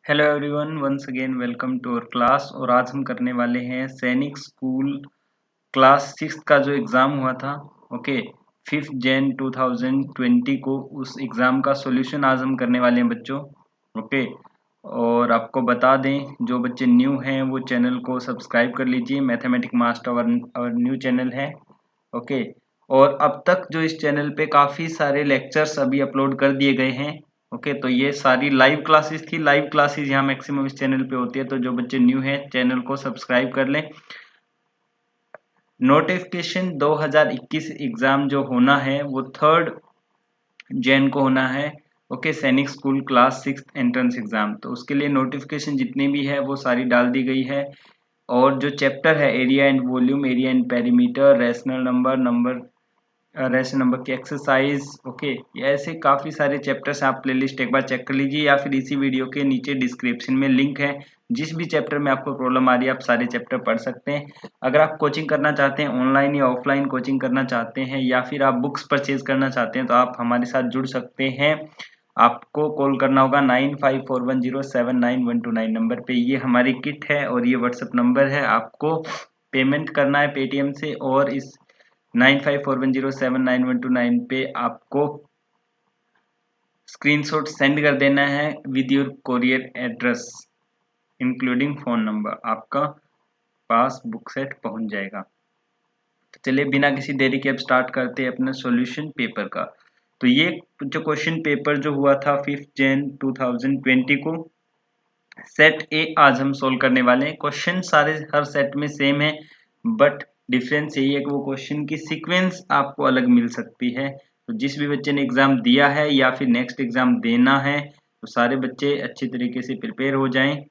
Hello everyone, once again welcome to our class. और आज हम करने वाले हैं सैनिक स्कूल क्लास 6 का जो एग्ज़ाम हुआ था। ओके, 5 जन 2020 को उस एग्ज़ाम का सॉल्यूशन आज हम करने वाले हैं बच्चों। ओके, और आपको बता दें जो बच्चे न्यू हैं वो चैनल को सब्सक्राइब कर लीजिए। मैथमेटिक मास्टर और न्यू चैनल है। ओके, और अब तक जो इस चैनल पे काफ़ी सारे लेक्चर्स अभी अपलोड कर दिए गए हैं। ओके, तो ये सारी लाइव क्लासेस थी। लाइव क्लासेस यहाँ मैक्सिमम इस चैनल पे होती है, तो जो बच्चे न्यू हैं चैनल को सब्सक्राइब कर लें। नोटिफिकेशन 2021 एग्जाम जो होना है वो 3 जैन को होना है। ओके, सैनिक स्कूल क्लास 6 एंट्रेंस एग्जाम। तो उसके लिए नोटिफिकेशन जितनी भी है वो सारी डाल दी गई है। और जो चैप्टर है area and volume, area and perimeter, rational number की एक्सरसाइज। ओके, ये ऐसे काफ़ी सारे चैप्टर्स आप प्लेलिस्ट एक बार चेक कर लीजिए, या फिर इसी वीडियो के नीचे डिस्क्रिप्शन में लिंक है। जिस भी चैप्टर में आपको प्रॉब्लम आ रही है आप सारे चैप्टर पढ़ सकते हैं। अगर आप कोचिंग करना चाहते हैं, ऑनलाइन या ऑफलाइन कोचिंग करना चाहते हैं, या फिर आप बुक्स परचेज करना चाहते हैं, तो आप हमारे साथ जुड़ सकते हैं। आपको कॉल करना होगा 9541079129 नंबर पे। ये हमारी किट है और ये व्हाट्सएप नंबर है। आपको पेमेंट करना है पेटीएम से, और इस 9541079129 पे आपको स्क्रीनशॉट सेंड कर देना है with your courier address including phone number. आपका पास बुक सेट पहुंच जाएगा। तो चलिए बिना किसी देरी के अब स्टार्ट करते हैं अपना सॉल्यूशन पेपर का। तो ये जो क्वेश्चन पेपर जो हुआ था 5 जन 2020 को, सेट ए आज हम सोल्व करने वाले हैं। क्वेश्चन सारे हर सेट में सेम है, बट डिफरेंस यही है कि वो क्वेश्चन की सीक्वेंस आपको अलग मिल सकती है। तो जिस भी बच्चे ने एग्जाम दिया है या फिर नेक्स्ट एग्जाम देना है, तो सारे बच्चे अच्छी तरीके से प्रिपेयर हो जाएं।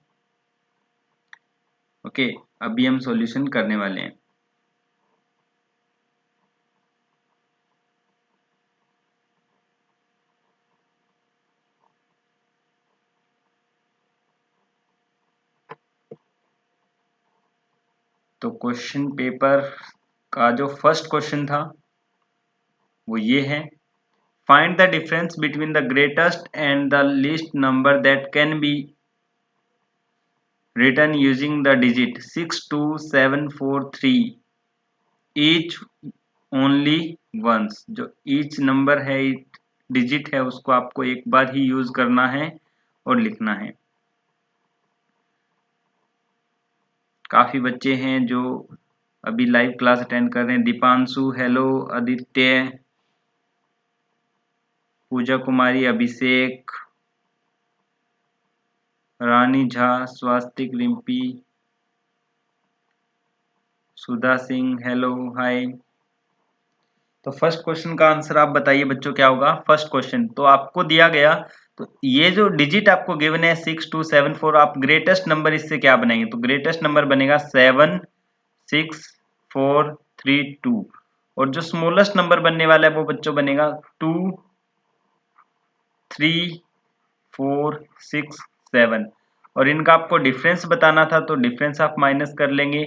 ओके, अभी हम सॉल्यूशन करने वाले हैं। तो क्वेश्चन पेपर का जो फर्स्ट क्वेश्चन था वो ये है, find the difference between the greatest and the least number that can be written using the digit 62743 each only once। जो each नंबर है, डिजिट है, उसको आपको एक बार ही यूज करना है और लिखना है। काफी बच्चे हैं जो अभी लाइव क्लास अटेंड कर रहे हैं। दीपांशु हेलो, आदित्य, पूजा कुमारी, अभिषेक, रानी झा, स्वास्तिक, रिम्पी, सुधा सिंह हेलो हाय। तो फर्स्ट क्वेश्चन का आंसर आप बताइए बच्चों क्या होगा। फर्स्ट क्वेश्चन तो आपको दिया गया, तो ये जो डिजिट आपको गिवन है 6274, आप ग्रेटेस्ट नंबर इससे क्या बनाएंगे? तो ग्रेटेस्ट नंबर बनेगा 76432, और जो स्मॉलेस्ट नंबर बनने वाला है वो बच्चों बनेगा 23467। और इनका आपको डिफरेंस बताना था, तो डिफरेंस आप माइनस कर लेंगे।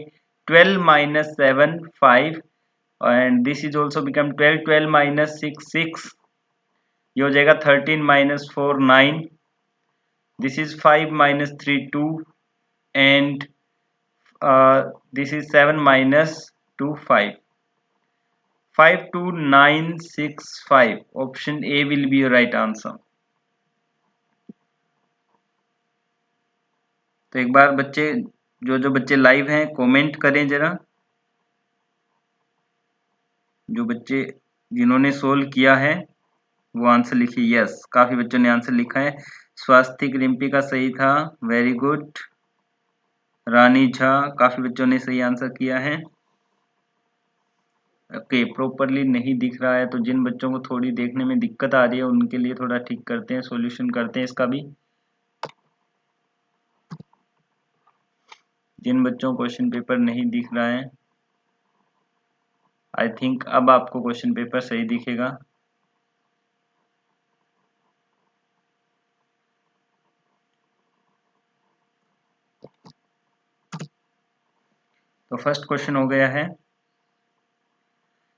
12 minus 7 5, and this is also become 12, 12 minus 6 6, ये हो जाएगा 13 minus 4 9, this is 5 minus 3 2, and this is 7 minus 2 5, 52965। option A will be your right answer। तो एक बार बच्चे जो बच्चे लाइव हैं कमेंट करें जरा। जो बच्चे जिन्होंने सोल्व किया है वो आंसर लिखिए। यस, काफी बच्चों ने आंसर लिखा है। स्वास्तिक रिम्पी का सही था, वेरी गुड। रानी झा, काफी बच्चों ने सही आंसर किया है। ओके, प्रॉपरली नहीं दिख रहा है, तो जिन बच्चों को थोड़ी देखने में दिक्कत आ रही है उनके लिए थोड़ा ठीक करते हैं, सॉल्यूशन करते हैं इसका भी। जिन बच्चों को क्वेश्चन पेपर नहीं दिख रहा है, आई थिंक अब आपको क्वेश्चन पेपर सही दिखेगा। तो फर्स्ट क्वेश्चन हो गया है।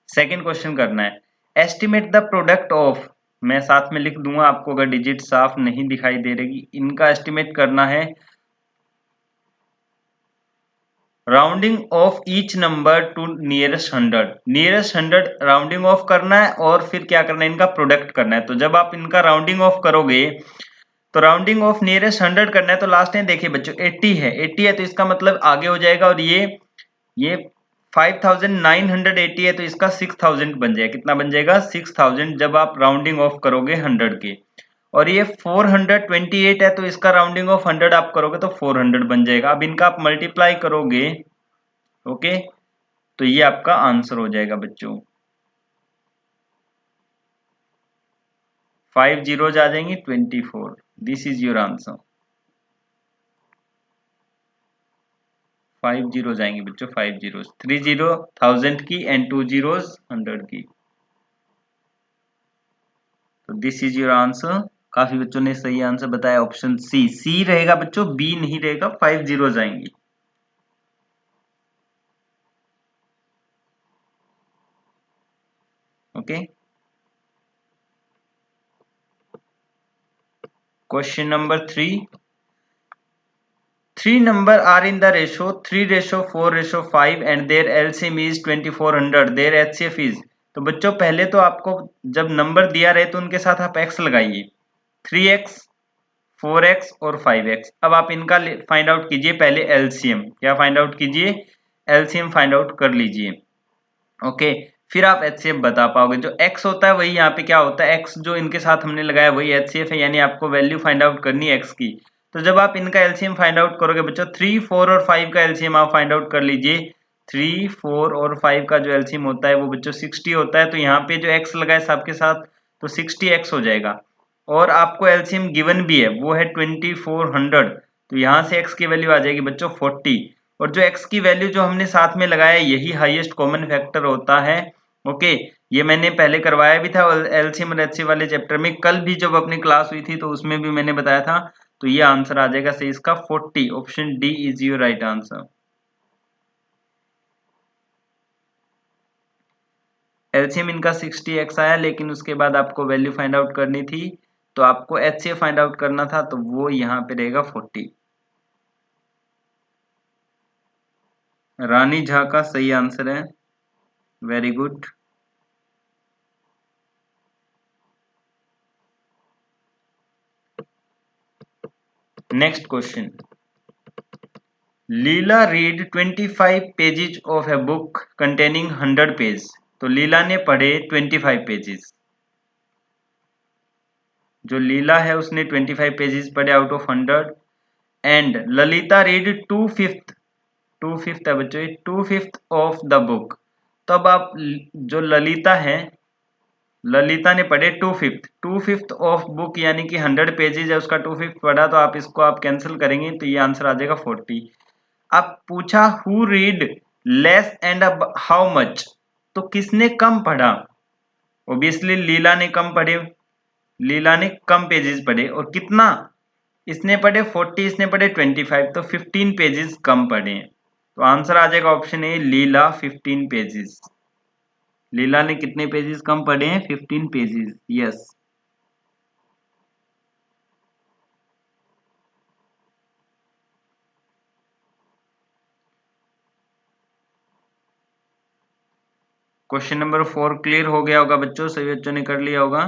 सेकेंड क्वेश्चन करना है, एस्टिमेट द प्रोडक्ट ऑफ मैं साथ में लिख दूंगा आपको अगर डिजिट साफ नहीं दिखाई दे रही। इनका एस्टिमेट करना है rounding off each number two nearest 100 rounding off करना है और फिर क्या करना है, इनका प्रोडक्ट करना है। तो जब आप इनका राउंडिंग ऑफ करोगे तो राउंडिंग ऑफ नियरेस्ट 100 करना है, तो लास्ट में देखिए बच्चों 80 है, 80 है तो इसका मतलब आगे हो जाएगा, और ये 5980 है तो इसका 6000 बन जाएगा। कितना बन जाएगा? 6000 जब आप राउंडिंग ऑफ करोगे 100 के। और ये 428 है तो इसका राउंडिंग ऑफ 100 आप करोगे तो 400 बन जाएगा। अब इनका आप मल्टीप्लाई करोगे, ओके, तो ये आपका आंसर हो जाएगा बच्चों। 5 जीरोज आ जाएंगी 24। This is your answer. 5 zero जाएंगे बच्चों, 5 जीरो, 3 जीरो 1000 की एंड 2 जीरोज 100 की। तो दिस इज योर आंसर। काफी बच्चों ने सही आंसर बताया, ऑप्शन सी रहेगा बच्चों, बी नहीं रहेगा। 5 जीरो जाएंगी। Okay, question number 3। 3 number are in the ratio 3:4:5 and their LCM is 2400, their HCF is। तो बच्चों पहले तो आपको जब नंबर दिया रहे तो उनके साथ आप x लगाइए, 3x 4x और 5x। अब आप इनका फाइंड आउट कीजिए पहले LCM। क्या फाइंड आउट कीजिए? LCM फाइंड आउट कर लीजिए। ओके, फिर आप HCF बता पाओगे। जो x होता है वही यहाँ पे क्या होता है, x जो इनके साथ हमने लगाया वही HCF है, यानी आपको वैल्यू फाइंड आउट करनी है x की। तो जब आप इनका एलसीएम फाइंड आउट करोगे बच्चों, 3, 4 और 5 का एलसीएम आप फाइंड आउट कर लीजिए। 3, 4 और 5 का जो एलसीएम होता है वो बच्चों 60 होता है। तो यहाँ पे जो x लगा है सबके साथ तो 60x हो जाएगा। और आपको एलसीएम गिवन भी है, वो है 2400। तो यहाँ से x की वैल्यू आ जाएगी बच्चों 40। और जो x की वैल्यू जो हमने साथ में लगाया यही हाईएस्ट कॉमन फैक्टर होता है। ओके, ये मैंने पहले करवाया भी था एलसीएम और एचसीएफ वाले चैप्टर में। कल भी जब अपनी क्लास हुई थी तो उसमें भी मैंने बताया था। तो ये आंसर आ जाएगा सही इसका 40। Option D is your right answer. LCM इनका 60x आया, लेकिन उसके बाद आपको वैल्यू फाइंड आउट करनी थी तो आपको एचसीएफ फाइंड आउट करना था, तो वो यहाँ पे रहेगा 40। रानी झा का सही आंसर है, very good. Next question. Leela read 25 pages of a book containing 100 page. तो लीला ने पढ़े 25 पेजेस। जो लीला है उसने 25 पेजेस पढ़े out of 100। And Lalita read 2/5 है बच्चों, 2/5 ऑफ द बुक। तो अब आप जो ललिता है, ललिता ने पढ़े 2/5 ऑफ बुक, यानी कि 100 पेजेज है, उसका 2/5 पढ़ा, तो आप इसको आप कैंसिल करेंगे तो ये आंसर आ जाएगा 40। अब पूछा who read less and how much. तो किसने कम पढ़ा? ओबियसली लीला ने कम पढ़े, लीला ने कम पेजेस पढ़े। और कितना? इसने पढ़े 40, इसने पढ़े 25, तो 15 पेजेस कम पढ़े। तो आंसर आ जाएगा ऑप्शन ए, लीला 15 पेजेस। लीला ने कितने पेजेस कम पढ़े हैं? 15 pages, yes. Question number 4 clear हो गया होगा बच्चों, सभी बच्चों ने कर लिया होगा।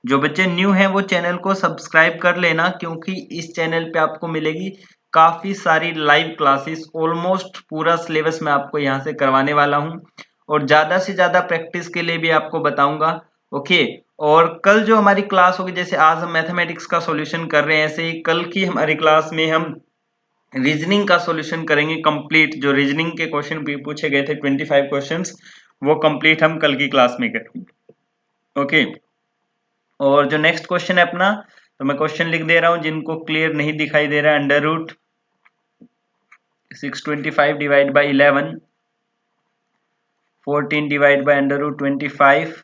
जो बच्चे न्यू हैं वो चैनल को सब्सक्राइब कर लेना, क्योंकि इस चैनल पे आपको मिलेगी काफी सारी लाइव क्लासेस। ऑलमोस्ट पूरा सिलेबस मैं आपको यहाँ से करवाने वाला हूँ, और ज्यादा से ज्यादा प्रैक्टिस के लिए भी आपको बताऊंगा। ओके, और कल जो हमारी क्लास होगी, जैसे आज हम मैथमेटिक्स का सॉल्यूशन कर रहे हैं, ऐसे ही कल की हमारी क्लास में हम रीजनिंग का सॉल्यूशन करेंगे कंप्लीट। जो रीजनिंग के क्वेश्चन पूछे गए थे 25 क्वेश्चंस, वो कंप्लीट हम कल की क्लास में करेंगे। ओके, और जो नेक्स्ट क्वेश्चन है अपना, तो मैं क्वेश्चन लिख दे रहा हूं, जिनको क्लियर नहीं दिखाई दे रहा है। Under root 625 divide by 11, 14 divide by under root 25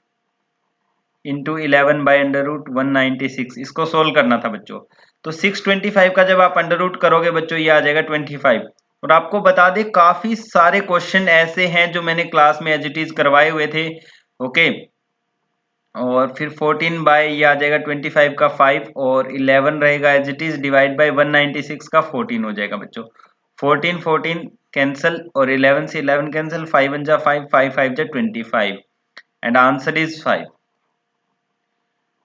into 11 by under root 196। इसको सोल्व करना था बच्चों। तो 625 का जब आप अंडर रूट करोगे बच्चों, ये आ जाएगा 25। और आपको बता दें काफी सारे क्वेश्चन ऐसे हैं जो मैंने क्लास में एज इट इज करवाए हुए थे। ओके, और फिर 14 बाय ये आ जाएगा 25 का 5 और 11 रहेगा as it is divide by 196 का 14 हो जाएगा बच्चों। 14 14 कैंसिल और 11 से 11 कैंसिल, 5 1 जा 5, 5 5 जा 25 and answer is 5।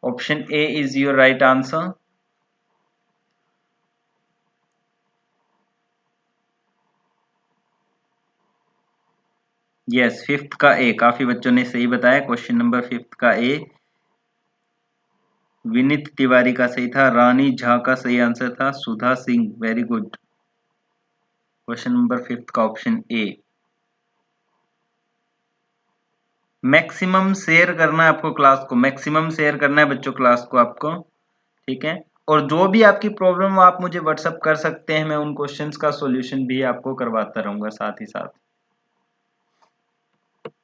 Option A is your right answer. Yes, fifth का ए, काफी बच्चों ने सही बताया। क्वेश्चन नंबर फिफ्थ का ए विनीत तिवारी का सही था, रानी झा का सही आंसर था, Sudha Singh, very good. Question number fifth का ऑप्शन ए। मैक्सिमम शेयर करना है आपको क्लास को, मैक्सिमम शेयर करना है बच्चों क्लास को आपको, ठीक है। और जो भी आपकी प्रॉब्लम आप मुझे व्हाट्सअप कर सकते हैं, मैं उन क्वेश्चंस का सॉल्यूशन भी आपको करवाता रहूंगा साथ ही साथ।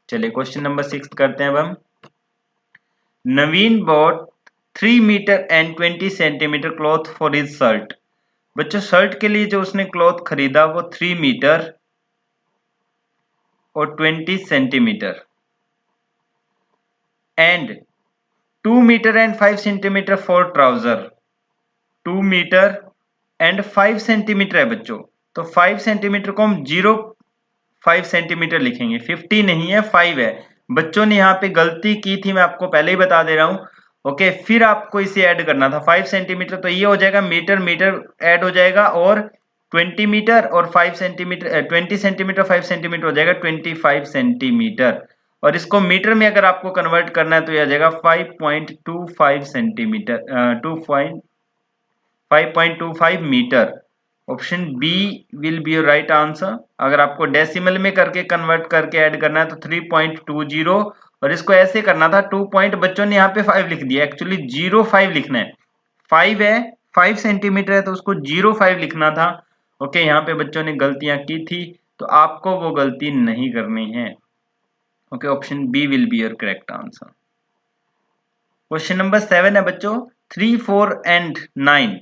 चलिए क्वेश्चन नंबर सिक्स करते हैं अब हम। Naveen bought 3 metre and 20 centimetre cloth for his shirt. बच्चों शर्ट के लिए जो उसने क्लॉथ खरीदा वो 3 मीटर और 20 centimetre and 2 metre and 5 centimetre for trouser. 2 metre and 5 centimetre है बच्चों, तो 5 सेंटीमीटर को हम 0.5 सेंटीमीटर लिखेंगे, 50 नहीं है 5 है। बच्चों ने यहाँ पे गलती की थी, मैं आपको पहले ही बता दे रहा हूँ। ओके, फिर आपको इसे ऐड करना था 5 सेंटीमीटर, तो ये हो जाएगा मीटर मीटर ऐड हो जाएगा और 20 मीटर और 5 सेंटीमीटर 20 सेंटीमीटर 5 सेंटीमीटर हो जाएगा 25 सेंटीमीटर। और इसको मीटर में अगर आपको कन्वर्ट करना है तो यह आ जाएगा 5.25 centimetre 5.25 metre. Option B will be your right answer. अगर आपको डेसिमल में करके कन्वर्ट करके ऐड करना है तो 3.20, और इसको ऐसे करना था 2 पॉइंट, बच्चों ने यहाँ पे 5 लिख दिया, एक्चुअली 0.5 लिखना है। 5 है, 5 सेंटीमीटर है तो उसको 0.5 लिखना था। ओके, यहाँ पे बच्चों ने गलतियां की थी, तो आपको वो गलती नहीं करनी है। Okay, option B will be your correct answer. Question number 7 है बच्चों, 3 4 एंड 9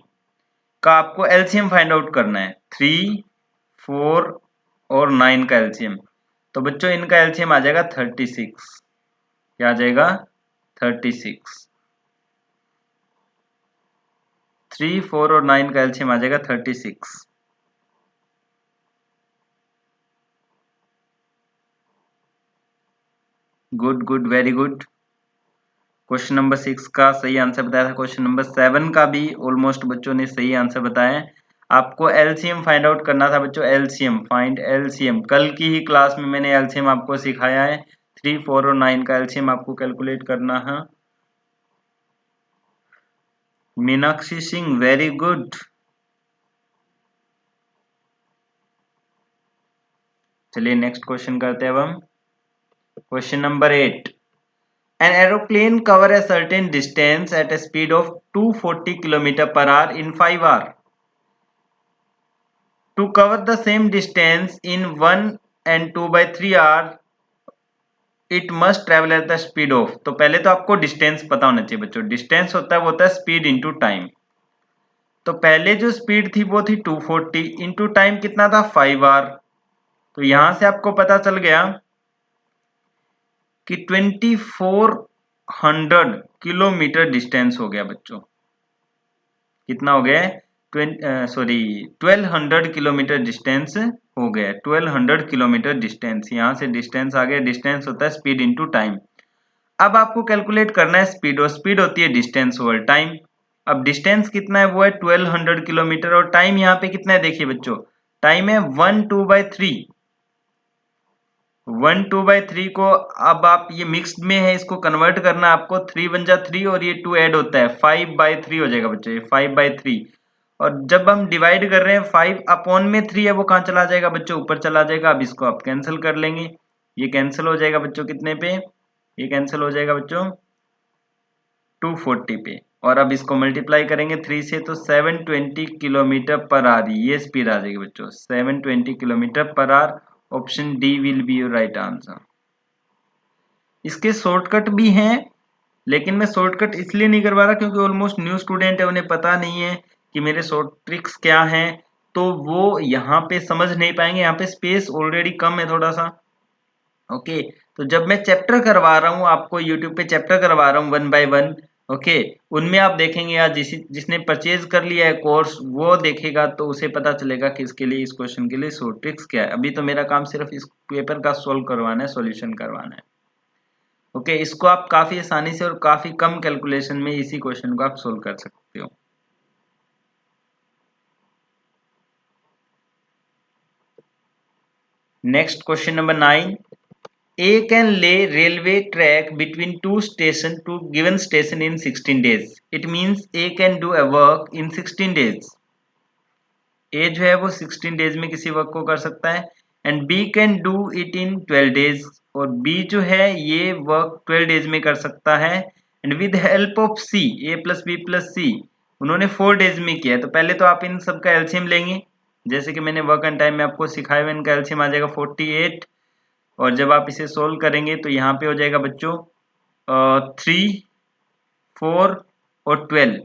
का आपको एलसीएम फाइंड आउट करना है। 3 4 और 9 का एलसीएम, तो बच्चों इनका एलसीएम आ जाएगा 36। क्या आ जाएगा? 36। 3 4 और 9 का एलसीएम आ जाएगा 36। Good good, very good. Question number 6 का सही आंसर बताया था। क्वेश्चन नंबर 7 का भी ऑलमोस्ट बच्चों ने सही आंसर बताया है। आपको एलसीएम फाइंड आउट करना था बच्चों, एलसीएम फाइंड एलसीएम। कल की ही क्लास में मैंने एलसीएम आपको सिखाया है। 3 4 और 9 का एलसीएम आपको कैलकुलेट करना है। Meenakshi Singh, very good. चलिए नेक्स्ट क्वेश्चन करते हैं अब हम। Question number 8, an aeroplane cover a certain distance at a speed of 240 km per hour in 5 hours. To cover the same distance in 1 and 2/3 hours, it must travel at the speed of। तो पहले तो आपको distance पता होना चाहिए बच्चों। Distance होता है वो होता है स्पीड इंटू टाइम। तो पहले जो स्पीड थी वो थी 240, इंटू टाइम कितना था 5 आवर। तो यहां से आपको पता चल गया कि 2400 किलोमीटर डिस्टेंस हो गया बच्चों। कितना हो गया? 1200 किलोमीटर डिस्टेंस हो गया। 1200 किलोमीटर डिस्टेंस, यहां से डिस्टेंस आ गया। डिस्टेंस होता है स्पीड इंटू टाइम। अब आपको कैलकुलेट करना है स्पीड, और स्पीड होती है डिस्टेंस ओवर टाइम। अब डिस्टेंस कितना है? वो है 1200 किलोमीटर, और टाइम यहाँ पे कितना है देखिए बच्चों, टाइम है 1/2/3। 1/2/3 को अब आप ये मिक्स्ड में है, इसको कन्वर्ट करना आपको। 3 1 जा 3 और ये 2 ऐड होता है, 5/3 हो जाएगा बच्चों, ये 5/3। और जब हम डिवाइड कर रहे हैं 5 अपॉन में 3 है, वो कहाँ चला जाएगा बच्चों? ऊपर चला जाएगा। अब इसको आप कैंसिल कर लेंगे, ये कैंसिल हो जाएगा बच्चों कितने पे? ये कैंसिल हो जाएगा बच्चों 240 पे। और अब इसको मल्टीप्लाई करेंगे 3 से, तो 720 किलोमीटर पर आवर ये स्पीड आ जाएगी बच्चों, 720 kilometre per hour. Option D will be your right answer. इसके शॉर्टकट भी हैं, लेकिन मैं शॉर्टकट इसलिए नहीं करवा रहा क्योंकि ऑलमोस्ट न्यू स्टूडेंट है, उन्हें पता नहीं है कि मेरे शॉर्ट ट्रिक्स क्या हैं, तो वो यहाँ पे समझ नहीं पाएंगे। यहाँ पे स्पेस ऑलरेडी कम है थोड़ा सा, ओके। तो जब मैं चैप्टर करवा रहा हूँ आपको, यूट्यूब पे चैप्टर करवा रहा हूँ 1 बाय 1, ओके, उनमें आप देखेंगे या जिसने परचेज कर लिया है कोर्स वो देखेगा तो उसे पता चलेगा कि इसके लिए, इस क्वेश्चन के लिए शॉर्ट ट्रिक्स क्या है। अभी तो मेरा काम सिर्फ इस पेपर का सोल्व करवाना है, सॉल्यूशन करवाना है। ओके, इसको आप काफी आसानी से और काफी कम कैलकुलेशन में इसी क्वेश्चन को आप सोल्व कर सकते हो। Next question number 9, A can lay railway track between two station to given station in 16 days. It means A can do a work in 16 days. A जो है वो 16 डेज में किसी वर्क को कर सकता है, and B can do it in 12 days, और B जो है ये वर्क 12 डेज में कर सकता है, and with help of C, A plus B plus C, उन्होंने 4 डेज में किया है। तो पहले तो आप इन सब का एलसीएम लेंगे, जैसे कि मैंने वर्क एंड टाइम में आपको सिखाया हुआ, इनका एलसीएम आ जाएगा 48, और जब आप इसे सोल्व करेंगे तो यहाँ पे हो जाएगा बच्चों 3, 4 और 12।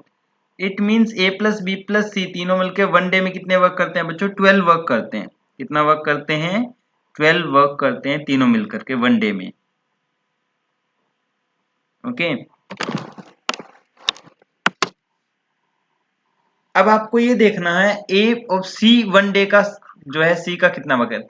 It means A plus B plus C तीनों मिलकर 1 डे में कितने वर्क करते हैं बच्चों? 12 वर्क करते हैं। कितना वर्क करते हैं? 12 वर्क करते हैं तीनों मिलकर के 1 डे में। ओके, अब आपको ये देखना है ए और सी 1 डे का जो है, सी का कितना वर्क है।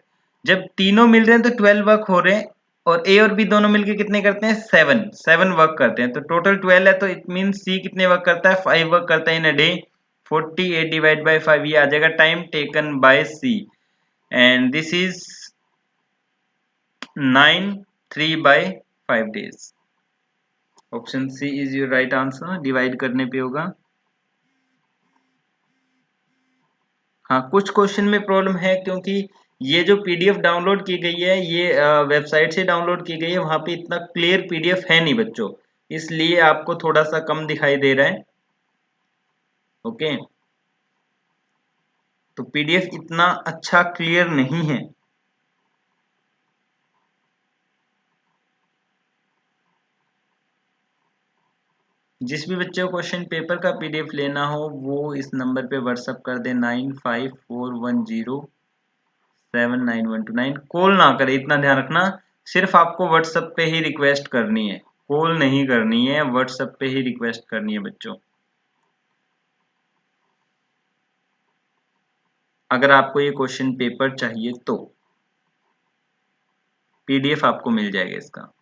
जब तीनों मिल रहे हैं तो 12 वर्क हो रहे हैं, और ए और बी दोनों मिलके कितने करते हैं? 7 वर्क करते हैं। तो टोटल 12 है, तो इट मीन सी कितने वर्क करता है? 5 वर्क करता है इन अ डे। 48 डिवाइड बाय 5 ये आ जाएगा time taken by C, and this is 9 3 by 5 days. Option C is your right answer. Divide करने पे होगा। हाँ, कुछ क्वेश्चन में प्रॉब्लम है क्योंकि ये जो पीडीएफ डाउनलोड की गई है ये वेबसाइट से डाउनलोड की गई है, वहां पे इतना क्लियर पीडीएफ है नहीं बच्चों, इसलिए आपको थोड़ा सा कम दिखाई दे रहा है। ओके, तो पीडीएफ इतना अच्छा क्लियर नहीं है। जिस भी बच्चे को क्वेश्चन पेपर का पीडीएफ लेना हो वो इस नंबर पे व्हाट्सअप कर दे 9541079129। कॉल ना करे, इतना ध्यान रखना। सिर्फ आपको व्हाट्सएप पे ही रिक्वेस्ट करनी है, कॉल नहीं करनी है, व्हाट्सएप पे ही रिक्वेस्ट करनी है बच्चों, अगर आपको ये क्वेश्चन पेपर चाहिए तो। पीडीएफ आपको मिल जाएगा इसका।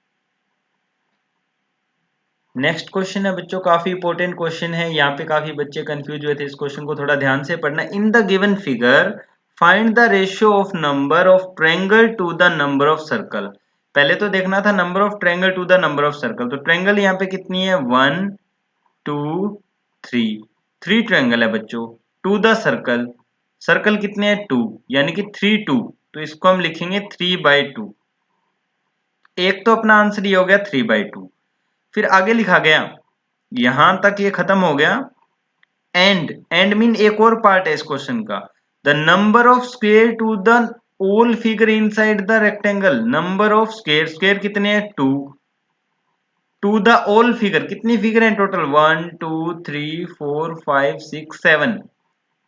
नेक्स्ट क्वेश्चन है बच्चों, काफी इंपॉर्टेंट क्वेश्चन है, यहाँ पे काफी बच्चे कंफ्यूज हुए थे। इस क्वेश्चन को थोड़ा ध्यान से पढ़ना। In the given figure find the ratio of number of triangle to the number of circle. पहले तो देखना था number of triangle to the number of circle. तो ट्रायंगल यहाँ पे कितनी है? 1 2 3, 3 ट्रायंगल है बच्चों। टू द सर्कल, सर्कल कितने हैं? 2, यानी कि 3 2, तो इसको हम लिखेंगे 3/2। एक तो अपना आंसर ये हो गया 3/2। फिर आगे लिखा गया, यहां तक ये खत्म हो गया। एंड मीन एक और पार्ट है इस क्वेश्चन का। The number of square to the ओल figure inside the rectangle. Number of square, square कितने हैं? 2। टू द ओल फिगर, कितनी फिगर है टोटल? 1 2 3 4 5 6 7,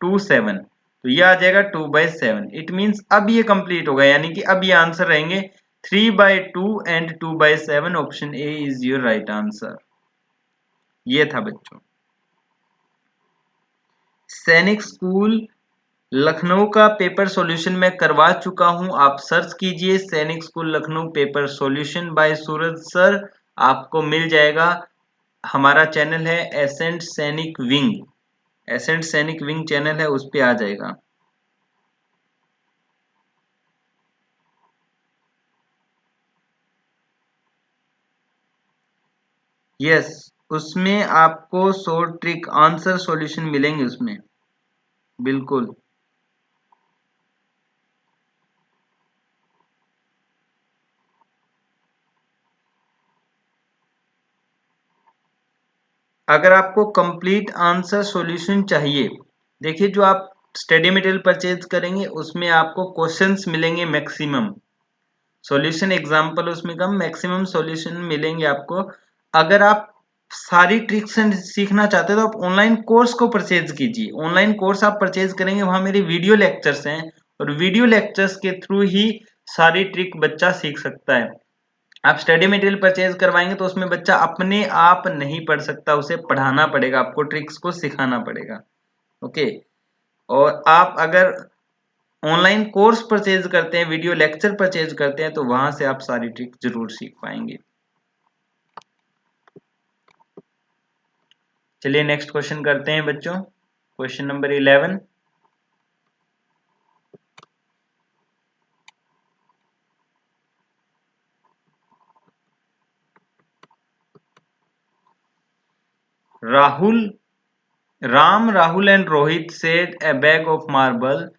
2 7। तो ये आ जाएगा 2/7। इट मींस अब ये कंप्लीट होगा, यानी कि अब ये आंसर रहेंगे 3/2 and 2/7। Option A is your right answer. ये था बच्चों सैनिक स्कूल लखनऊ का पेपर सॉल्यूशन मैं करवा चुका हूं। आप सर्च कीजिए सैनिक school Lucknow paper solution bye सूरज सर, आपको मिल जाएगा। हमारा चैनल है एसेंट सैनिक विंग, एसेंट सैनिक विंग चैनल है, उस पे आ जाएगा। यस, उसमें आपको शॉर्ट ट्रिक आंसर सॉल्यूशन मिलेंगे उसमें, बिल्कुल। अगर आपको कंप्लीट आंसर सॉल्यूशन चाहिए, देखिए जो आप स्टडी मटेरियल परचेज करेंगे उसमें आपको क्वेश्चंस मिलेंगे मैक्सिमम, सॉल्यूशन एग्जांपल उसमें कम, मैक्सिमम सॉल्यूशन मिलेंगे आपको। अगर आप सारी ट्रिक्स सीखना चाहते हो तो आप ऑनलाइन कोर्स को परचेज कीजिए। ऑनलाइन कोर्स आप परचेज करेंगे, वहां मेरे वीडियो लेक्चर्स हैं, और वीडियो लेक्चर्स के थ्रू ही सारी ट्रिक बच्चा सीख सकता है। आप स्टडी मटेरियल परचेज करवाएंगे तो उसमें बच्चा अपने आप नहीं पढ़ सकता, उसे पढ़ाना पड़ेगा, आपको ट्रिक्स को सिखाना पड़ेगा। ओके, और आप अगर ऑनलाइन कोर्स परचेज करते हैं, वीडियो लेक्चर परचेज करते हैं, तो वहां से आप सारी ट्रिक जरूर सीख पाएंगे। चलिए नेक्स्ट क्वेश्चन करते हैं बच्चों। Question number 11। Ram, Rahul and Rohit shared a bag of marble.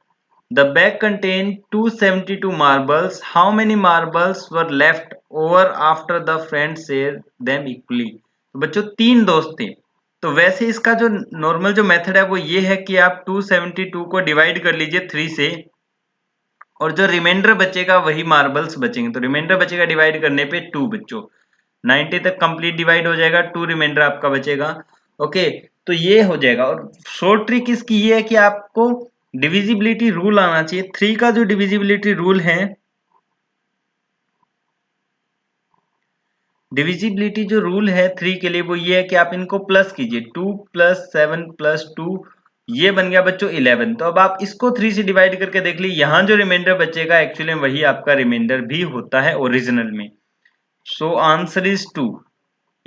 The bag contained 272 marbles. How many marbles were left over after the friends shared them equally? तो बच्चों तीन दोस्त थे, तो वैसे इसका जो नॉर्मल जो मेथड है वो ये है कि आप 272 को डिवाइड कर लीजिए 3 से, और जो रिमाइंडर बचेगा वही मार्बल्स बचेंगे, तो रिमाइंडर बचेगा डिवाइड करने पे 2 बच्चों, 90 तक कंप्लीट डिवाइड हो जाएगा, 2 रिमाइंडर आपका बचेगा। ओके, तो ये हो जाएगा। और शॉर्ट ट्रिक इसकी ये है कि आपको डिविजिबिलिटी रूल आना चाहिए। 3 का जो डिविजिबिलिटी रूल है, डिविजिबिलिटी जो रूल है 3 के लिए वो ये है कि आप इनको प्लस कीजिए, 2 + 7 + 2, ये बन गया बच्चों 11। तो अब आप इसको 3 से डिवाइड करके देख लीजिए, यहां जो रिमाइंडर बचेगा एक्चुअली वही आपका रिमाइंडर भी होता है ओरिजिनल में। So answer is 2।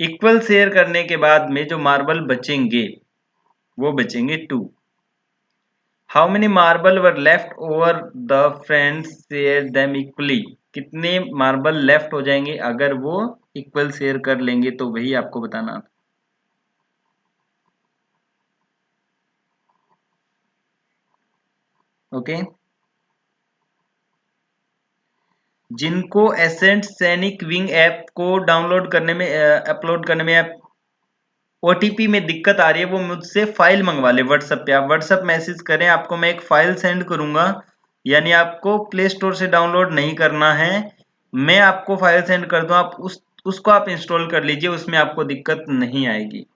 Equal share करने के बाद में जो मार्बल बचेंगे वो बचेंगे 2। How many marble were left over the friends share them equally? कितने मार्बल लेफ्ट हो जाएंगे अगर वो इक्वल शेयर कर लेंगे, तो वही आपको बताना। ओके, जिनको एसेंट सैनिक विंग ऐप को डाउनलोड करने में अपलोड करने में ओटीपी में दिक्कत आ रही है, वो मुझसे फाइल मंगवा ले व्हाट्सएप पे। आप व्हाट्सएप मैसेज करें, आपको मैं एक फाइल सेंड करूंगा, यानी आपको प्ले स्टोर से डाउनलोड नहीं करना है, मैं आपको फाइल सेंड कर दूं, आप उसको आप इंस्टॉल कर लीजिए, उसमें आपको दिक्कत नहीं आएगी।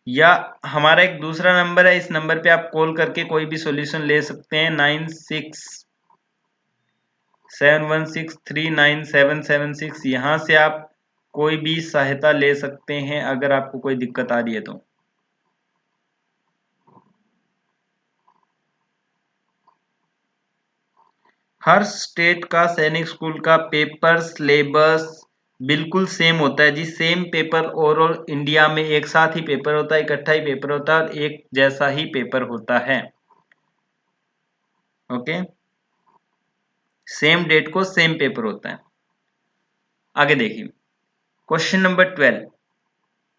या हमारा एक दूसरा नंबर है, इस नंबर पे आप कॉल करके कोई भी सॉल्यूशन ले सकते हैं, 9671639776। यहाँ से आप कोई भी सहायता ले सकते हैं अगर आपको कोई दिक्कत आ रही है तो। हर स्टेट का सैनिक स्कूल का पेपर सिलेबस बिल्कुल सेम होता है जी, सेम पेपर ओवरऑल इंडिया में एक साथ ही पेपर होता है, इकट्ठा ही पेपर होता है और एक जैसा ही पेपर होता है। ओके, सेम डेट को सेम पेपर होता है। आगे देखिए question number 12।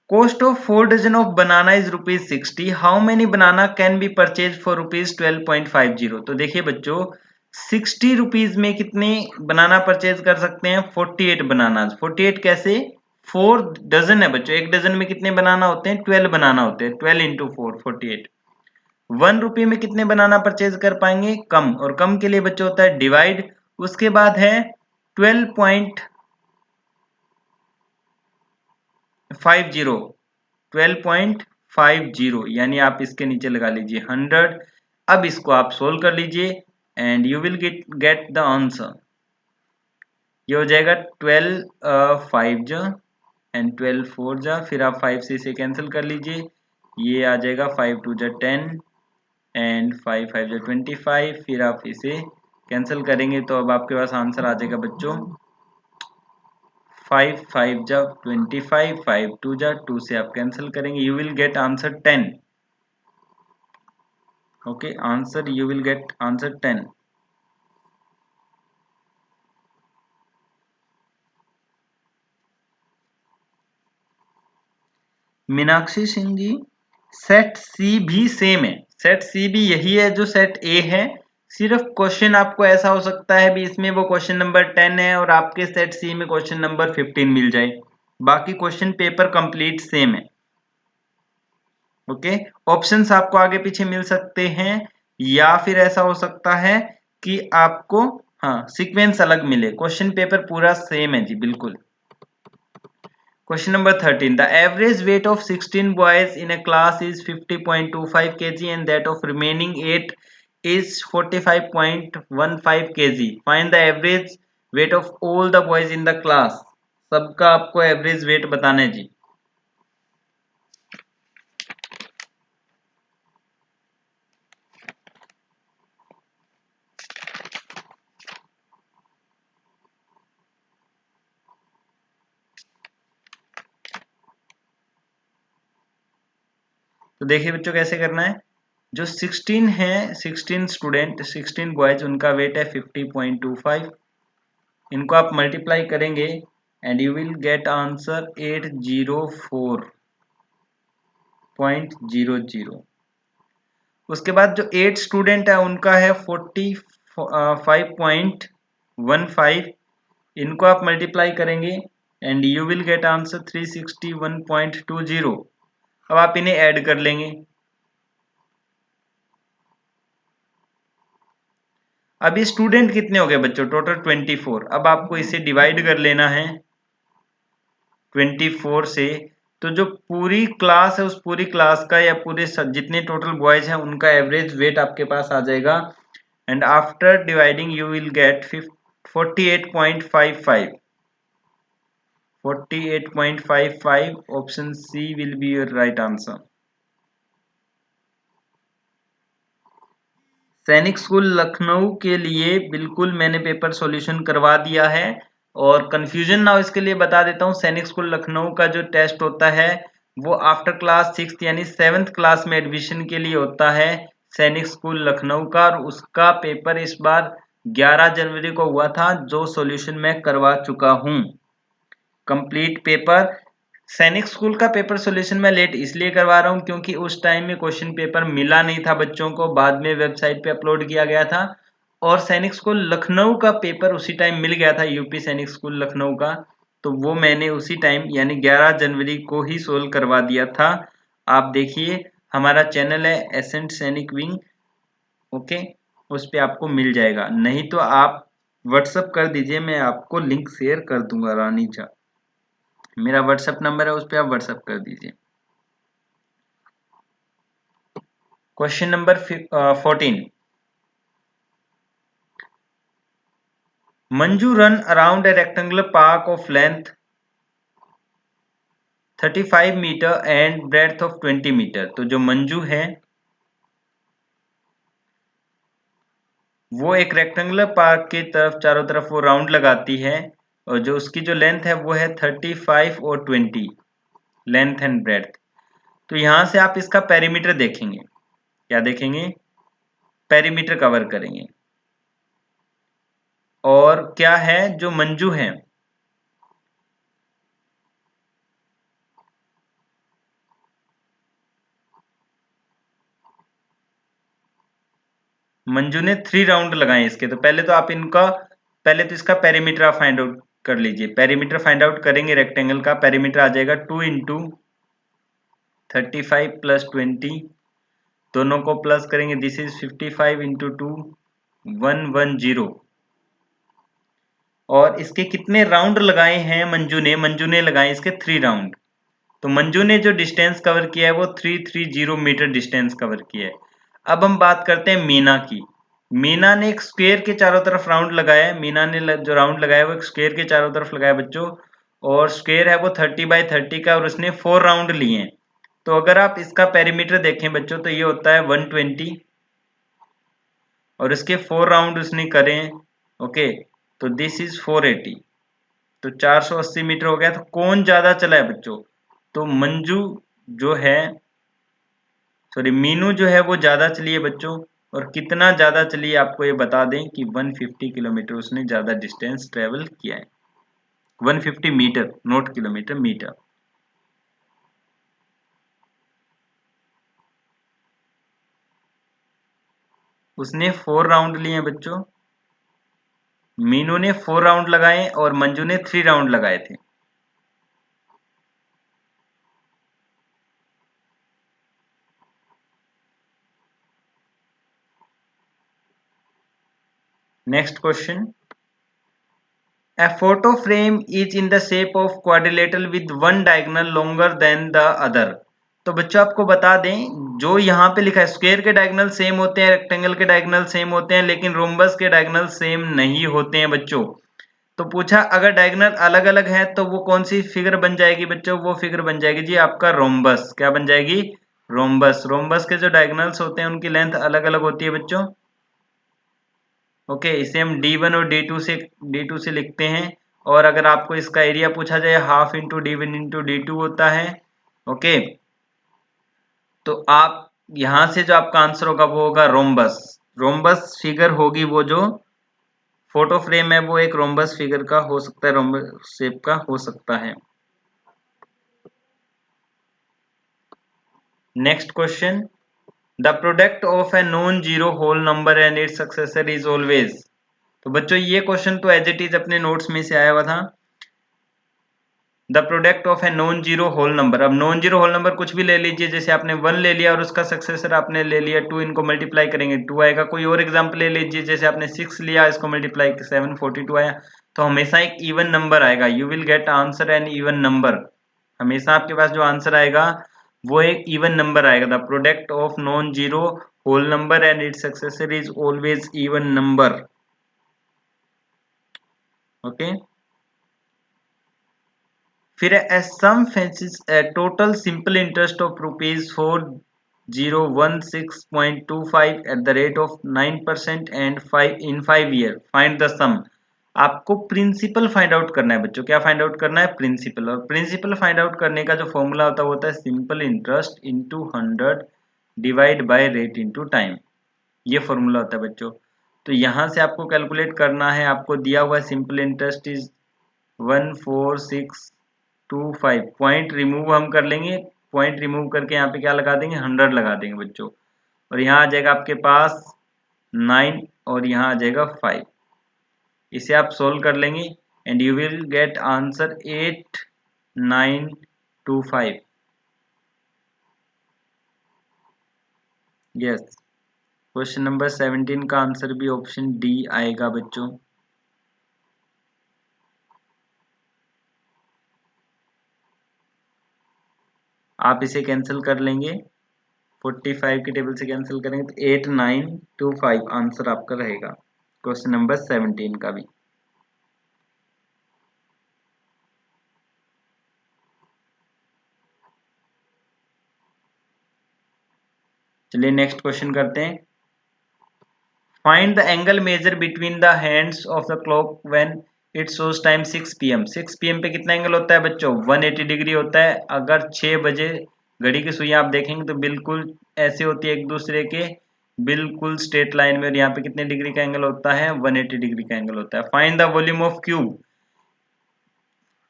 Cost of 4 dozen of banana is ₹60. How many banana can be purchased for ₹12.50? तो देखिए बच्चों 60 रुपीज में कितने बनाना परचेज कर सकते हैं? 48 बनाना। 48 कैसे? 4 डजन है बच्चों, एक डजन में कितने बनाना होते हैं? 12 बनाना होते हैं, 12 × 4 48। 1 रुपये में कितने बनाना परचेज कर पाएंगे? कम, और कम के लिए बच्चों होता है डिवाइड, उसके बाद है 12.50, 12.50, यानी आप इसके नीचे लगा लीजिए 100। अब इसको आप सोल्व कर लीजिए and you will get the answer. ये हो जाएगा 12 5 जा एंड 12 4 जा, फिर आप 5 से इसे कैंसिल कर लीजिए, ये आ जाएगा 5 2 जा 10 एंड 5 5 जा 25, फिर आप इसे कैंसिल करेंगे तो अब आपके पास आंसर आ जाएगा बच्चों 5 5 जा 25, 5 2 जा 2 से आप कैंसिल करेंगे, you will get answer 10। Okay, answer you will get answer 10। Meenakshi Singh ji, set C भी सेम है, सेट सी भी यही है जो सेट ए है, सिर्फ क्वेश्चन आपको ऐसा हो सकता है भी इसमें वो क्वेश्चन नंबर 10 है और आपके सेट सी में क्वेश्चन नंबर 15 मिल जाए, बाकी क्वेश्चन पेपर कंप्लीट सेम है। ओके, ऑप्शंस आपको आगे पीछे मिल सकते हैं या फिर ऐसा हो सकता है कि आपको हाँ सीक्वेंस अलग मिले, क्वेश्चन पेपर पूरा सेम है जी बिल्कुल। Question number 13. The average weight of 16 boys in a class is 50.25 kg and that of remaining 8 is 45.15 kg. Find the average weight of all the boys in the class. सबका आपको average weight बताना है जी. तो देखिए बच्चों कैसे करना है. जो 16 है, 16 स्टूडेंट, 16 बॉयज, उनका वेट है 50.25. इनको आप मल्टीप्लाई करेंगे and you will get answer 804.00. उसके बाद जो 8 स्टूडेंट है उनका है 45.15. इनको आप मल्टीप्लाई करेंगे and you will get answer 361.20. अब आप इन्हें ऐड कर लेंगे. अब ये स्टूडेंट कितने हो गए बच्चों? टोटल 24. अब आपको इसे डिवाइड कर लेना है 24 से. तो जो पूरी क्लास है उस पूरी क्लास का या पूरे जितने टोटल बॉयज हैं उनका एवरेज वेट आपके पास आ जाएगा. And after dividing you will get 48.55. 48.55. Option C will be your right answer. सैनिक स्कूल लखनऊ के लिए बिल्कुल मैंने पेपर सॉल्यूशन करवा दिया है. और कंफ्यूजन ना हो इसके लिए बता देता हूँ. सैनिक स्कूल लखनऊ का जो टेस्ट होता है वो आफ्टर क्लास 6 यानी 7th क्लास में एडमिशन के लिए होता है सैनिक स्कूल लखनऊ का. और उसका पेपर इस बार 11 जनवरी को हुआ था, जो सॉल्यूशन मैं करवा चुका हूँ. Complete paper. सैनिक स्कूल का पेपर सॉल्यूशन मैं लेट इसलिए करवा रहा हूँ क्योंकि उस टाइम में क्वेश्चन पेपर मिला नहीं था बच्चों को, बाद में वेबसाइट पे अपलोड किया गया था. और सैनिक स्कूल लखनऊ का पेपर उसी टाइम मिल गया था, यूपी सैनिक स्कूल लखनऊ का. तो वो मैंने उसी टाइम यानी 11 जनवरी को ही सोल्व करवा दिया था. आप देखिए हमारा चैनल है एसेंट सैनिक विंग, ओके, उस पर आपको मिल जाएगा. नहीं तो आप व्हाट्सअप कर दीजिए, मैं आपको लिंक शेयर कर दूंगा. रानी चा मेरा व्हाट्सएप नंबर है, उस पर आप व्हाट्सएप कर दीजिए. Question number 14. Manju run around a rectangular park of length 35 metre and breadth of 20 metre. तो जो मंजू है वो एक रेक्टेंगुलर पार्क की तरफ चारों तरफ वो राउंड लगाती है, और जो उसकी जो लेंथ है वो है 35 और 20, लेंथ एंड ब्रेड्थ. तो यहां से आप इसका पेरीमीटर देखेंगे. क्या देखेंगे? पेरीमीटर कवर करेंगे. और क्या है जो मंजू है, मंजू ने 3 राउंड लगाए इसके. तो पहले तो आप इनका पहले तो इसका पेरीमीटर आप फाइंड आउट कर लीजिए. पेरीमीटर फाइंड आउट करेंगे. रेक्टेंगल का पेरीमीटर आ जाएगा 2 इंटू 35 प्लस 20, दोनों को प्लस करेंगे. This is 55 into 2, 110. और इसके कितने राउंड लगाए हैं मंजू ने? मंजू ने लगाए इसके 3 राउंड. तो मंजू ने जो डिस्टेंस कवर किया है वो 330 मीटर डिस्टेंस कवर किया है. अब हम बात करते हैं मीना की. मीना ने एक स्क्वायर के चारों तरफ राउंड लगाया है. मीना ने जो राउंड लगाया वो एक स्क्वायर के चारों तरफ लगाया बच्चों. और स्क्वायर है वो 30 बाई 30 का, और उसने 4 राउंड लिए हैं. तो अगर आप इसका पेरीमीटर देखें बच्चों तो ये होता है 120, और इसके 4 राउंड उसने करे हैं. ओके, तो दिस इज 480. तो 480 मीटर हो गया. तो कौन ज्यादा चला है बच्चों? तो मंजू जो है, सॉरी मीनू जो है वो ज्यादा चली है बच्चों. और कितना ज्यादा चली है आपको ये बता दें कि 150 किलोमीटर उसने ज्यादा डिस्टेंस ट्रेवल किया है. 150 मीटर, नॉट किलोमीटर, मीटर. उसने 4 राउंड लिए हैं बच्चों. मीनू ने 4 राउंड लगाए और मंजू ने 3 राउंड लगाए थे. Next question. A photo frame is in the shape of quadrilateral with one diagonal longer than the other. तो बच्चों आपको बता दें, जो यहाँ पे लिखा है स्क्वायर के डायगोनल सेम होते हैं, रेक्टेंगल के डायगोनल सेम होते हैं, लेकिन रोम्बस के डायगोनल सेम नहीं होते हैं बच्चों। तो पूछा अगर डायगोनल अलग अलग है तो वो कौन सी फिगर बन जाएगी बच्चों? वो फिगर बन जाएगी जी आपका रोम्बस। क्या बन जाएगी? रोम्बस। रोम्बस के जो डायगोनल्स होते हैं उनकी लेंथ अलग अलग होती है बच्चों। ओके, इसे हम D1 और D2 से लिखते हैं। और अगर आपको इसका एरिया पूछा जाए, half into D1 into D2 होता है। ओके, तो आप यहां से जो आपका आंसर होगा वो होगा रोम्बस। रोम्बस फिगर होगी वो जो फोटो फ्रेम है, वो एक रोम्बस फिगर का हो सकता है, रोम्बस शेप का हो सकता है। Next question, the product of a non zero whole number and its successor is always. तो बच्चों ये क्वेश्चन तो एज इट इज अपने नोट्स में से आया हुआ था। The product of a non zero whole number. अब नॉन जीरो होल नंबर कुछ भी ले लीजिए, जैसे आपने 1 ले लिया और उसका सक्सेसर आपने ले लिया 2, इनको मल्टीप्लाई करेंगे 2 आएगा। कोई और एग्जांपल ले लीजिए, जैसे आपने 6 लिया, इसको मल्टीप्लाई 7 42 आया। तो हमेशा एक इवन नंबर आएगा। You will get answer an even number. हमेशा आपके पास जो आंसर आएगा वो एक इवन नंबर आएगा। The product of non zero whole number and its successor is always even number. Okay, फिर a sum fetches a total simple interest of rupees 4016.25 at the rate of 9% and 5 in 5 year. Find the sum. आपको principal find out करना है बच्चों। क्या find out करना है? Principal. और principal find out करने का जो फॉर्मूला होता है वो होता है simple interest into 100 divide by rate into time. ये फॉर्मूला होता है बच्चों। तो यहाँ से आपको कैलकुलेट करना है। आपको दिया हुआ simple interest is 14625। Point remove हम कर लेंगे। पॉइंट रिमूव करके यहाँ पे क्या लगा देंगे? 100 लगा देंगे बच्चों। और यहाँ आ जाएगा आपके पास 9 और यहाँ आ जाएगा 5। इसे आप सोल्व कर लेंगे and you will get answer 8925। Yes, question number 17 का आंसर भी ऑप्शन डी आएगा बच्चों। आप इसे कैंसिल कर लेंगे, 45 की टेबल से कैंसिल करेंगे तो 8925 आंसर आपका रहेगा क्वेश्चन नंबर 17 का भी। चलिए नेक्स्ट क्वेश्चन करते हैं। Find the angle measure between the hands of the clock when it shows time 6 PM। 6 PM पे कितना एंगल होता है बच्चों? 180 डिग्री होता है। अगर 6 बजे घड़ी की सुइयां आप देखेंगे तो बिल्कुल ऐसे होती है एक दूसरे के बिल्कुल स्ट्रेट लाइन में। और यहाँ पे कितने डिग्री का एंगल होता है? 180 डिग्री का एंगल होता है। Find the volume of cube.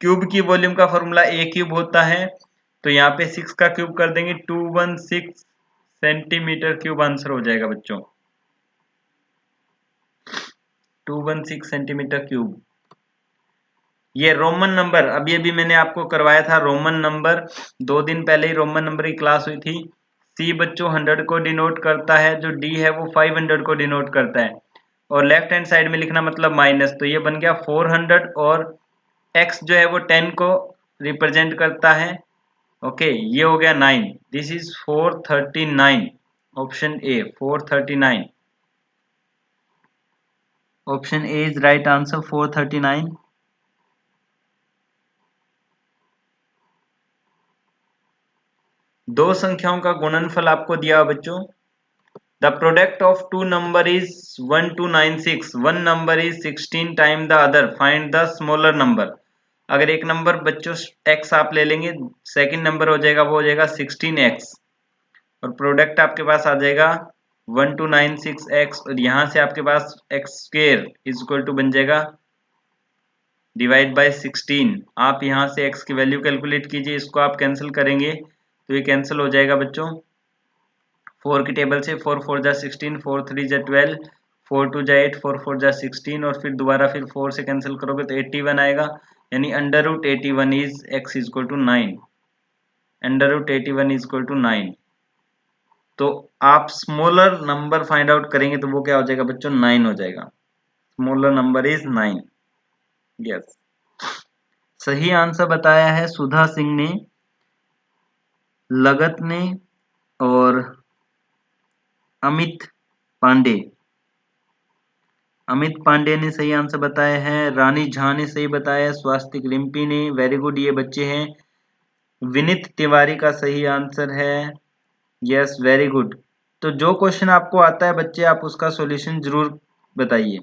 Cube की वॉल्यूम का फॉर्मूला ए क्यूब होता है। तो यहाँ पे 6 का क्यूब कर देंगे 216 सेंटीमीटर क्यूब आंसर हो जाएगा बच्चों। 216 सेंटीमीटर क्यूब। ये रोमन नंबर अभी अभी मैंने आपको करवाया था। रोमन नंबर 2 दिन पहले ही रोमन नंबर की क्लास हुई थी। सी बच्चों 100 को डिनोट करता है, जो डी है वो 500 को डिनोट करता है। और लेफ्ट हैंड साइड में लिखना मतलब माइनस। तो ये बन गया 400 और x जो है वो 10 को रिप्रेजेंट करता है। ओके, ये हो गया 9। This is 439। Option A 439। Option A is right answer 439। दो संख्याओं का गुणनफल आपको दिया हुआ बच्चों। The product of two number is 1296। One number is 16 time the other. Find the smaller number. अगर एक नंबर बच्चों x आप ले लेंगे, सेकंड नंबर हो जाएगा वो हो जाएगा 16x। और प्रोडक्ट आपके पास आ जाएगा 1296x। और यहाँ से आपके पास x square is equal to बन जाएगा डिवाइड बाय 16। आप यहाँ से x की वैल्यू कैलकुलेट कीजिए। इसको आप कैंसिल करेंगे तो ये कैंसिल हो जाएगा बच्चों। 4 की टेबल से 4 4 जा 16, 4 3 जा 12, 4 2 जा 8, 4 4 जा 16 और फिर दोबारा फिर 4 से कैंसिल करोगे तो 81 आएगा। यानी under root 81 is x is equal to 9। Under root 81 is equal to 9। तो आप स्मॉलर नंबर फाइंड आउट करेंगे तो वो क्या हो जाएगा बच्चों? 9 हो जाएगा। Smaller number is 9। यस, सही आंसर बताया है सुधा सिंह ने। लगत ने और अमित पांडे। अमित पांडे ने सही आंसर बताया है, रानी झा ने सही बताया, स्वास्तिक रिम्पी ने, वेरी गुड, ये बच्चे हैं। विनीत तिवारी का सही आंसर है, यस वेरी गुड। तो जो क्वेश्चन आपको आता है बच्चे आप उसका सॉल्यूशन जरूर बताइए,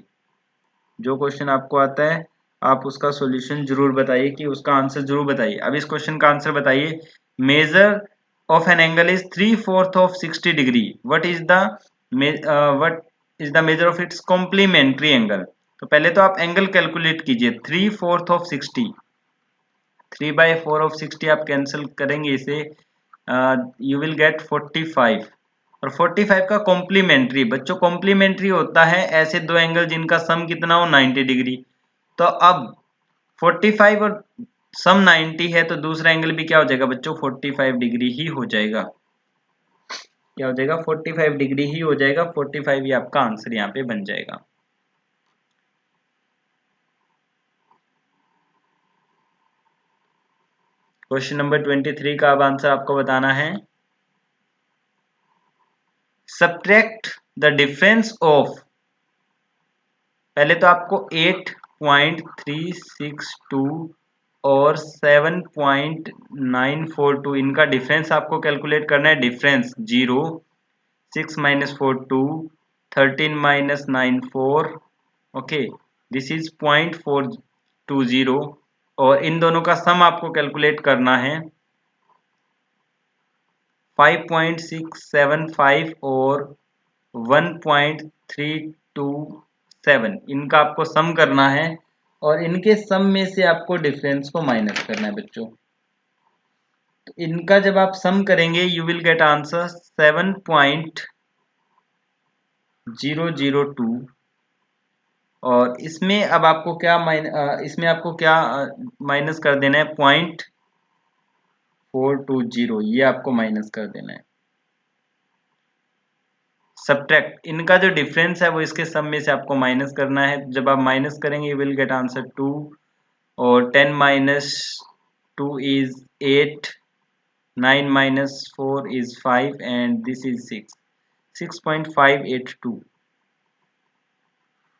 जो क्वेश्चन आपको आता है आप उसका सॉल्यूशन जरूर बताइए कि उसका आंसर जरूर बताइए। अब इस क्वेश्चन का आंसर बताइए, measure of an angle is 3/4 of 60 degree, what is the measure of its complementary angle. तो पहले तो आप एंगल कैलकुलेट कीजिए, 3/4 ऑफ 60, 3/4 ऑफ 60 आप कैंसिल करेंगे इसे, यू विल गेट 45, और 45 का कॉम्प्लीमेंट्री, बच्चों कॉम्प्लीमेंट्री होता है ऐसे दो एंगल जिनका सम कितना हो 90 डिग्री। तो अब 45 और सम 90 है तो दूसरा एंगल भी क्या हो जाएगा बच्चों, 45 डिग्री ही हो जाएगा। क्या हो जाएगा, 45 डिग्री ही हो जाएगा, 45 ही आपका आंसर यहाँ पे बन जाएगा। क्वेश्चन नंबर 23 का अब आंसर आपको बताना है, सब्ट्रैक्ट द डिफरेंस ऑफ, पहले तो आपको 8.362 और 7.942 इनका डिफरेंस आपको कैलकुलेट करना है। डिफरेंस 0, 6 - 4 2, 13 - 9 4, ओके, दिस इज 0.420, और इन दोनों का सम आपको कैलकुलेट करना है 5.675 और 1.327, इनका आपको सम करना है और इनके सम में से आपको डिफरेंस को माइनस करना है बच्चों। तो इनका जब आप सम करेंगे यू विल गेट आंसर 7.002, और इसमें अब आपको क्या इसमें आपको क्या माइनस कर देना है, 0.420, ये आपको माइनस कर देना है। सब्ट्रैक्ट, इनका जो डिफरेंस है वो इसके सम में से आपको माइनस करना है। जब आप माइनस करेंगे यू विल गेट आंसर 2, और 10 - 2 is 8, 9 - 4 is 5, and this is 6, 6.582,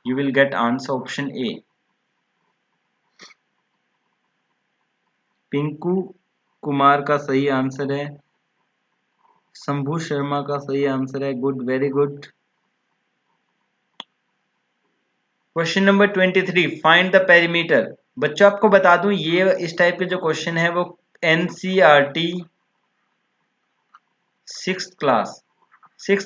you will get answer option A। Pinku Kumar का सही आंसर है, शंभू शर्मा का सही आंसर है, good, very good. Question number 23, find the perimeter. बच्चों आपको बता दूं ये इस टाइप के जो क्वेश्चन है वो एनसीईआरटी 6th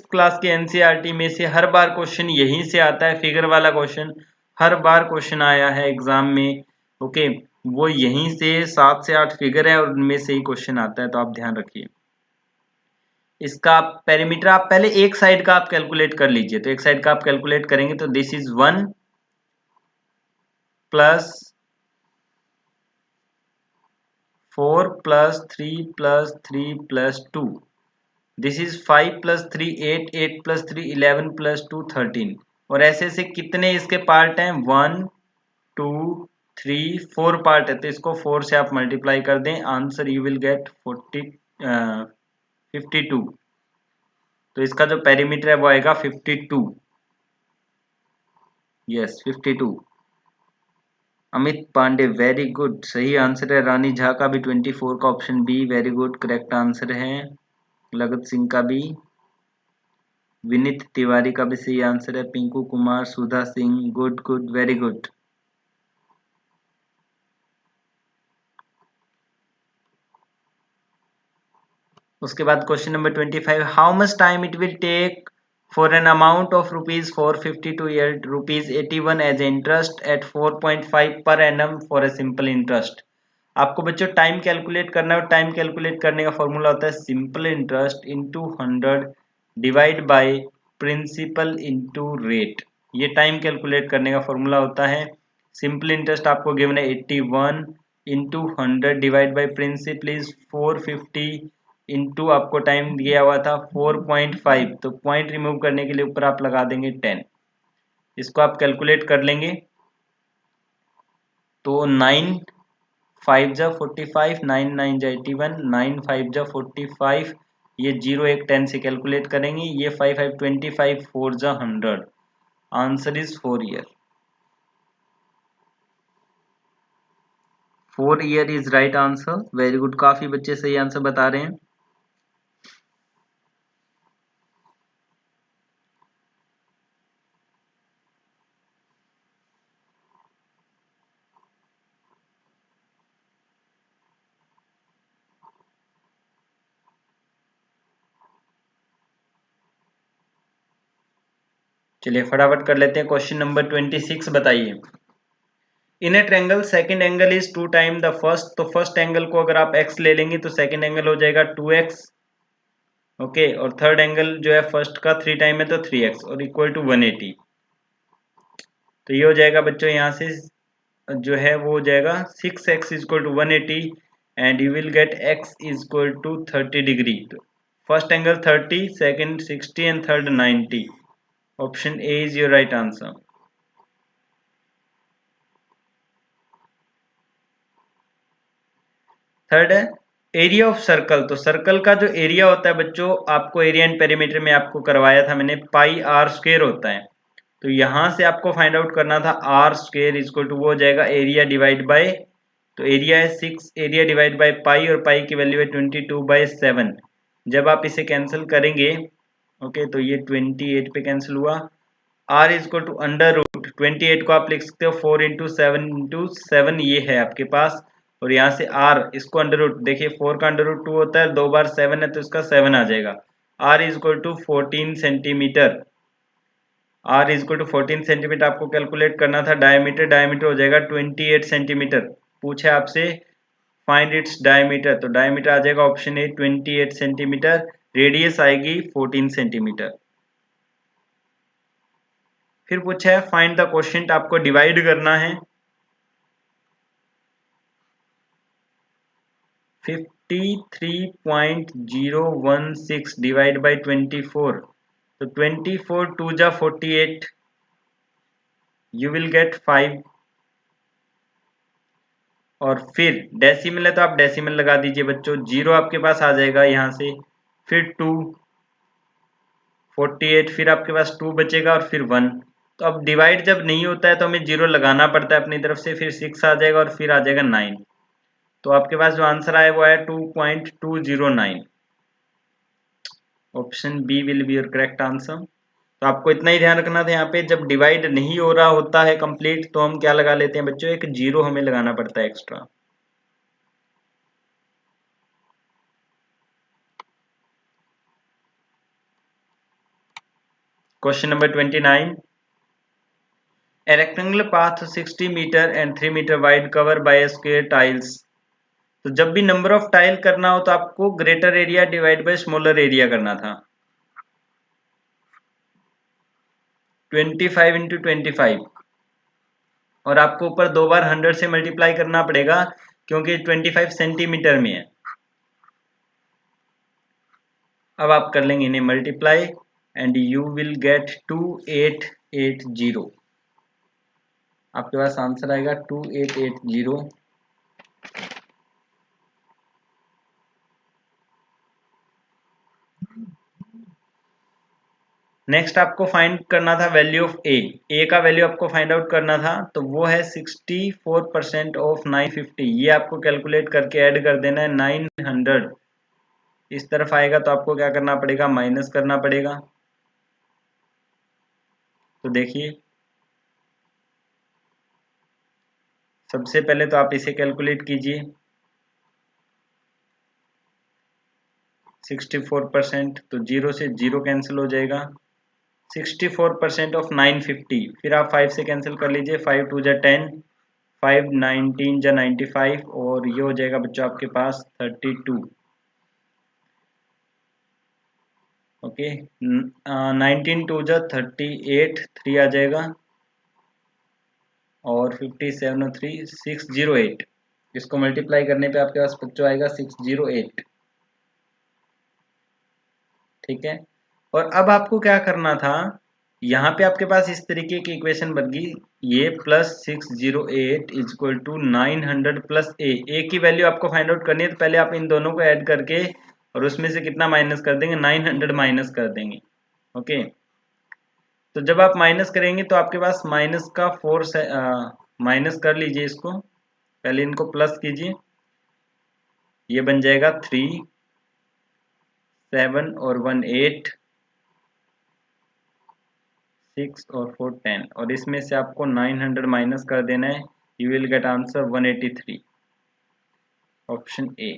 क्लास के एनसीईआरटी में से हर बार क्वेश्चन यहीं से आता है, फिगर वाला क्वेश्चन हर बार क्वेश्चन आया है एग्जाम में, ओके, वो यहीं से 7 से 8 फिगर है और उनमें से ही क्वेश्चन आता है, तो आप ध्यान रखिए। इसका पेरीमीटर आप पहले एक साइड का आप कैलकुलेट कर लीजिए, तो एक साइड का आप कैलकुलेट करेंगे तो this is 1 plus 4 plus 3 plus 3 plus 2, this is 5 plus 3 8, 8 plus 3 11 plus 2 13, और ऐसे ऐसे कितने इसके पार्ट हैं, 1 2 3 4 पार्ट है, तो इसको 4 से आप मल्टीप्लाई कर दें, आंसर यू विल गेट 52। तो इसका जो पेरीमीटर है वो आएगा 52, yes 52। Amit Pandey very good, सही आंसर है। रानी झा का भी 24 का option B very good correct answer है। लगत सिंह का भी, विनीत तिवारी का भी सही आंसर है, Pinku Kumar, Sudha Singh, good good very good. उसके बाद question number 25, how much time it will take for an amount of ₹450 to ₹81 as interest at 4.5 per annum for a simple interest. आपको बच्चों टाइम कैलकुलेट करना है, और टाइम कैलकुलेट करने का फॉर्मूला होता है simple interest into 100 divide by principal into rate. ये टाइम कैलकुलेट करने का फॉर्मूला होता है। सिंपल इंटरेस्ट आपको गिवन है 81 into 100 divide by principal is 450 into आपको टाइम दिया हुआ था 4.5, तो पॉइंट रिमूव करने के लिए ऊपर आप लगा देंगे 10, इसको आप कैलकुलेट कर लेंगे तो 9 5 जा 45, 9 9 जा 81, 9 5 जा 45, ये 0 1 10 से कैलकुलेट करेंगे, ये 5 5 25, 4 जा 100, answer is 4 year. 4 year is right answer, very good, काफी बच्चे सही आंसर बता रहे हैं। चलिए फटाफट कर लेते हैं। क्वेश्चन नंबर 26 बताइए। In a triangle second angle is 2 time the first, तो फर्स्ट एंगल को अगर आप x ले लेंगे तो सेकंड एंगल हो जाएगा 2x, ओके, और थर्ड एंगल जो है फर्स्ट का 3 टाइम है तो 3x और इक्वल टू 180। तो ये हो जाएगा बच्चों, यहाँ से जो है वो हो जाएगा 6x is equal to 180 and you will get x is equal to 30 degree. तो first angle 30, second 60 and third 90। Option A is your right answer. Third है एरिया ऑफ सर्कल। तो सर्कल का जो एरिया होता है बच्चों, आपको एरिया एंड पेरीमीटर में आपको करवाया था मैंने, पाई आर स्क्वायर होता है। तो यहां से आपको फाइंड आउट करना था आर स्क्वायर इक्वल टू वो हो जाएगा एरिया डिवाइड बाय, तो एरिया है 6, एरिया डिवाइड बाय पाई, और पाई की वैल्यू है 22/7। जब आप इसे कैंसिल करेंगे, ओके, तो ये 28 पे कैंसिल हुआ। R is equal to under root 28 को आप लिख सकते हो 4 × 7 × 7, ये है आपके पास, और यहाँ से आर इसको अंडर रूट, देखिए 4 का अंडर रूट 2 होता है, 2 बार 7 है तो इसका 7 आ जाएगा। R is equal to 14 centimetre. R is equal to 14 centimetre आपको कैलकुलेट करना था। डायमीटर, डायमीटर हो जाएगा 28 सेंटीमीटर। पूछे आपसे फाइंड इट्स डायमीटर, तो डायमीटर आ जाएगा ऑप्शन ए 28 सेंटीमीटर। रेडियस आएगी 14 सेंटीमीटर। फिर पूछा है फाइंड द क्वोशिएंट, आपको डिवाइड करना है 53.016 डिवाइड बाई 24। तो 24 2 जा 48, यू विल गेट 5, और फिर डेसिमल है तो आप डेसिमल लगा दीजिए बच्चों, जीरो आपके पास आ जाएगा यहाँ से, फिर 2 48, फिर आपके पास 2 बचेगा और फिर 1। तो अब डिवाइड जब नहीं होता है तो हमें जीरो लगाना पड़ता है अपनी तरफ से, फिर 6 आ जाएगा और फिर आ जाएगा 9। तो आपके पास जो आंसर आया वो है 2.209। Option B will be your correct answer. तो आपको इतना ही ध्यान रखना था, यहाँ पे जब डिवाइड नहीं हो रहा होता है कंप्लीट तो हम क्या लगा लेते हैं बच्चों, एक जीरो हमें लगाना पड़ता है extra. Question number 29। A rectangular path 60 metre and 3 metre wide cover by square tiles. तो जब भी नंबर ऑफ टाइल करना हो तो आपको greater area divide by smaller area करना था। 25 × 25, और आपको ऊपर 2 बार 100 से मल्टीप्लाई करना पड़ेगा क्योंकि 25 सेंटीमीटर में है। अब आप कर लेंगे इन्हें multiply and you will gate 2880। आपके पास आंसर आएगा 2880। नेक्स्ट आपको फाइंड करना था वैल्यू ऑफ ए। ए का वैल्यू आपको फाइंड आउट करना था, तो वो है 64% ऑफ 950। ये आपको कैलकुलेट करके ऐड कर देना है 900। इस तरफ आएगा तो आपको क्या करना पड़ेगा, माइनस करना पड़ेगा। तो देखिए सबसे पहले तो आप इसे कैलकुलेट कीजिए, 64%, तो जीरो से जीरो कैंसिल हो जाएगा। 64% ऑफ 950, फिर आप 5 से कैंसिल कर लीजिए, 5 2 जा 10, 5 19 जा 95, और ये हो जाएगा बच्चों आपके पास 32। ओके, 19 2 जा 38, 3 आ जाएगा, और 57 और 3 608। इसको मल्टीप्लाई करने पे आपके पास बच्चों आएगा 608। ठीक है, और अब आपको क्या करना था, यहाँ पे आपके पास इस तरीके की इक्वेशन बन गई, ये +608 इज इक्वल टू 900 प्लस ए की वैल्यू आपको फाइंड आउट करनी है, तो पहले आप इन दोनों को ऐड करके और उसमें से कितना माइनस कर देंगे, 900 माइनस कर देंगे। ओके, तो जब आप माइनस करेंगे तो आपके पास माइनस का फोर्स है, माइनस कर लीजिए इसको, पहले इनको प्लस कीजिए, ये बन जाएगा 3 7 और 1 8 6 और 4 10, और इसमें से आपको 900 माइनस कर देना है, you will get answer 183, option A.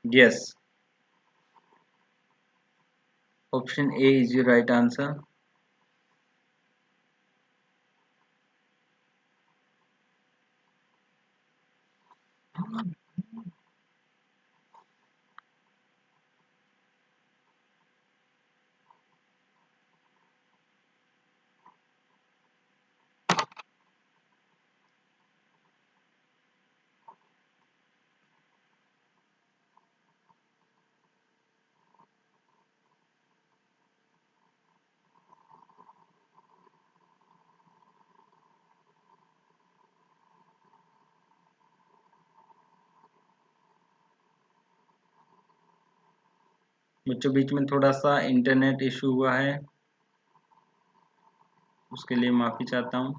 Yes, option A is your right answer. बच्चों बीच में थोड़ा सा इंटरनेट इशू हुआ है, उसके लिए माफ़ी चाहता हूँ।